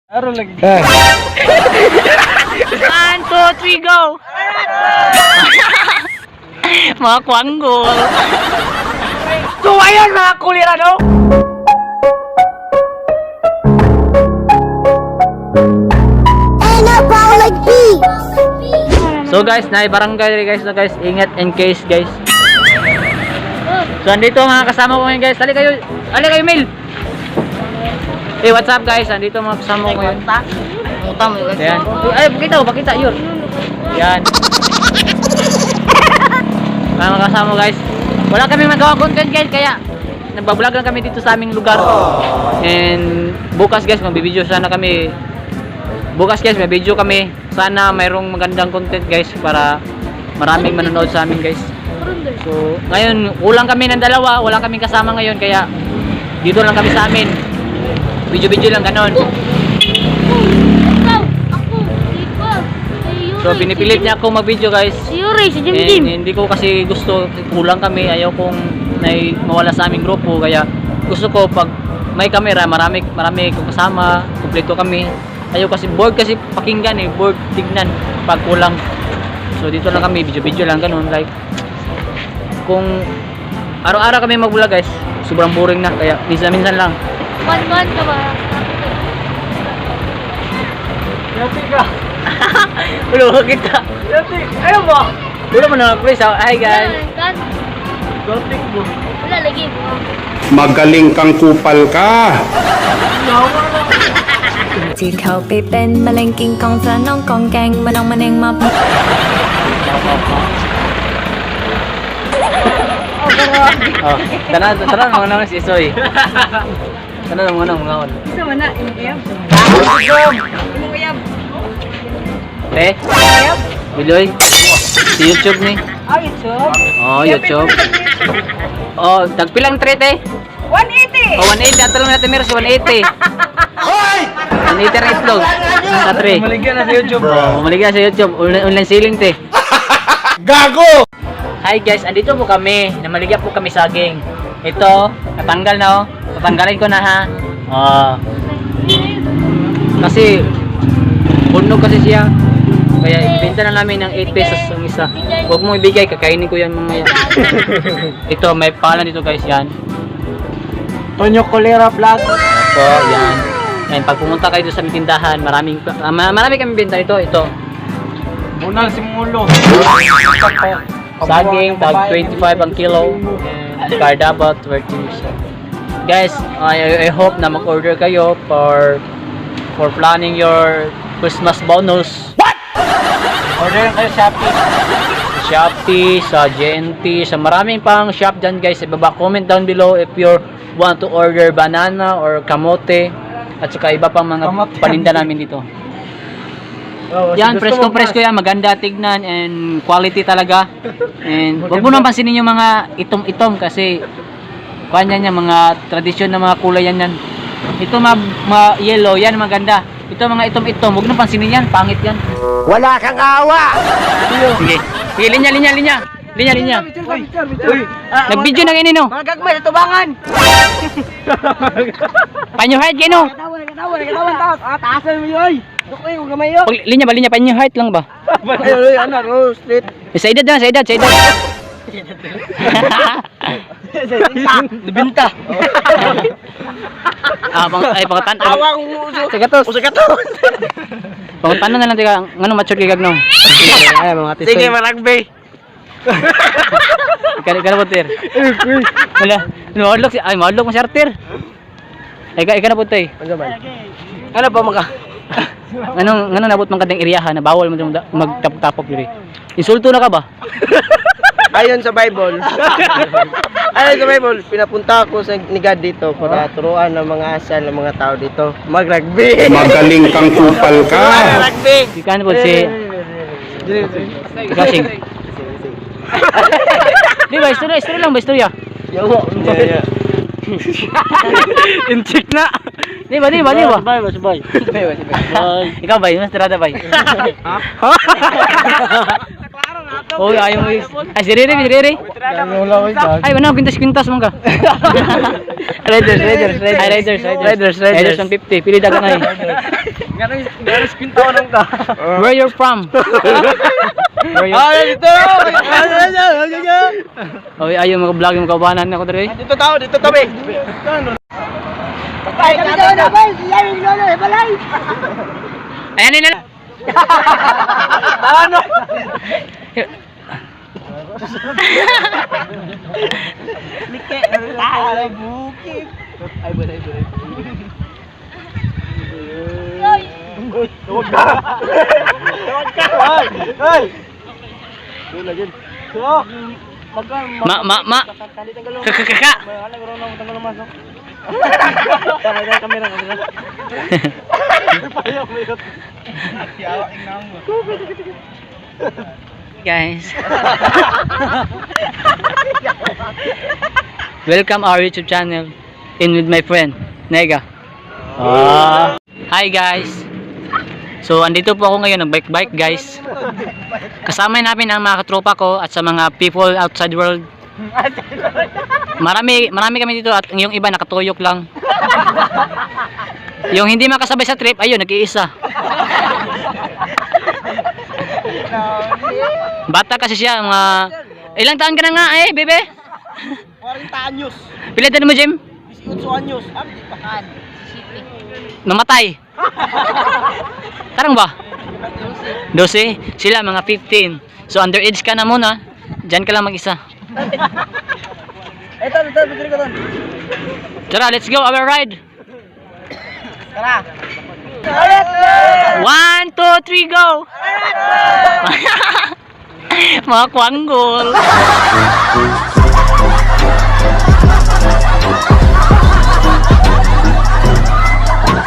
Aro lagi. 1, 2, 3, go! Mga kwanggol. So ayan mga kulirano. So guys, barangay guys na guys. Ingat in case guys. So andito mga kasama ko ngayon guys. Dali kayo Mel. Hey, what's up guys? Andito mga kasama ko ngayon. Ayan. Ay, pakita yun. Yan. Mga kasama guys. Wala kaming magawa content guys, kaya nagbablog lang kami dito sa aming lugar. And bukas guys, magbibideo sana kami. Bukas guys, may video kami. Sana mayroong magandang content guys para maraming manonood sa amin guys. So, ngayon, kulang kami ng dalawa. Wala kaming kasama ngayon, kaya dito lang kami sa amin. Video lang ganon. So pinipilit niya ako mag-video guys. Hindi ko kasi gusto, kulang kami, ayaw kong mawala sa aming grupo, kaya gusto ko pag may camera, marami kong kasama, kumpleto kami. Ayaw kasi bored kasi pakinggan bored tignan pag kulang. So dito lang kami, video lang ganun, like kung araw-araw kami mag-vlog guys, sobrang boring na, kaya minsan lang. One ka ba? Yati ka. Ulo kita. Yati. Ayaw mo. Ulo mo na please. Hi guys. Gotik mo. Wala lagi. Magaling kang kupal ka. 自求必變，咪令健康上當講勁，咪當咪令嘛。 Oh, tanan mga naman si Soy. Tanan mga naman. Isa man na, imuyab. Imuyab. Eh? Biloy. Si YouTube ni. YouTube? Oh, YouTube. Oh, tagpilang treat 180! Oh, 180. Ato lang natin meron si 180. Hoy! 180 rin itlog. Sa 3. Maligyan na sa YouTube. Oh, maligyan sa YouTube. Online selling te. Gago! Hi guys, andito po kami. Namaligyan po kami saging. Ito, natanggal na oh. Tatanggalin ko na ha. Oh. Kasi bunog kasi siya. Kaya ibenta na namin ng 8 pesos ang isa. Huwag mo ibigay, kakainin ko yan mamaya. Ito, may pangalan dito guys, yan. Tonyo Colera Vlog. Ito, yan. And pag pumunta kayo sa aming tindahan, marami kami benta ito. Ito. Bunal si Mulo. Saging, tag 25 ang kilo. And cardaba, 30. Guys, I hope na mag-order kayo for planning your Christmas bonus. What? Order kayo Shopee. Shopee, sa GNT, sa maraming pang shop dyan guys. Ibaba, comment down below if you want to order banana or kamote at saka iba pang mga paninda namin dito. Yan, presko yan, maganda tignan and quality talaga. And wag mo nang pansinin yung mga itom-itom kasi kanya niya mga tradisyon na mga kulay yan. Ito yellow, yan maganda. Ito mga itom-itom, wag nang pansinin yan, pangit yan. Wala kang awa! Sige, linya. Nag-video na kayo no? Mga gagmay sa tubangan! Panyo height kayo no? Katawan, taas! Taasan mo yun! Dukay, huwag gamay yun! Linya ba, panyo height lang ba? Ano, straight. Sa edad. Binta. Pangatan. Awang Sagatos. Pangatan na lang tiga, ngano mature kay gagno. Ay, mga tisoy. Sige, maragbe. Ikaw po tir. Wala. Maudlok mo si Artir. Ikaw na po tay. Ano ba mga? Anong nabot man kadang iriyahan na bawal mo magtapok diri. Insulto na ka ba? Ayon sa Bible. Pinapunta ako sa ni God dito para turuan ng mga asal ng mga tao dito. Mag-rugby. Magaling kang kupal ka. Rugby. Ikan po si Gasing. Di ba, istorya lang ba, istorya? Yawa. Incheck na. Di ba? Sabay. Ikaw ba, mas tirada ba? Oh, ayaw mo. Ay, si Riri. Ay, wala, kwintas mo ka. Raiders 150. Pili dagang ay. Ganas pintawanan ka. Where you're from? Where you? Dito! Oh, ayaw mga vlog yung kabanan ako dre. Dito tao, dito tabi. Ay, kami na ba? Siya yung lolo, balay. Ayan nila. Ano? Like, ay, bukit. Ay, balay. Huwag ka! Huwag ka! Ay! Doon na dyan. So, Ma. Kakakaka. Guys. Welcome our YouTube channel. In with my friend, Nega. Hi guys. So andito po ako ngayon, nag-bike guys. Kasama namin ang mga katropa ko at sa mga people outside world. Marami kami dito at yung iba nakatuyok lang. Yung hindi makasabay sa trip, ayun, nag-iisa. Bata kasi siya, mga ilang taon ka na nga bebe? 40 anyos. Pila din mo, Jim? 18 anyos. Abdi pakan. Namatay. Tarang ba? 12. Sila mga 15. So underage ka na muna. Diyan ka lang mag-isa. Ito, bigyan ko doon. Tara, let's go our ride. Tara. 1, 2, 3, go! Mga kwanggol.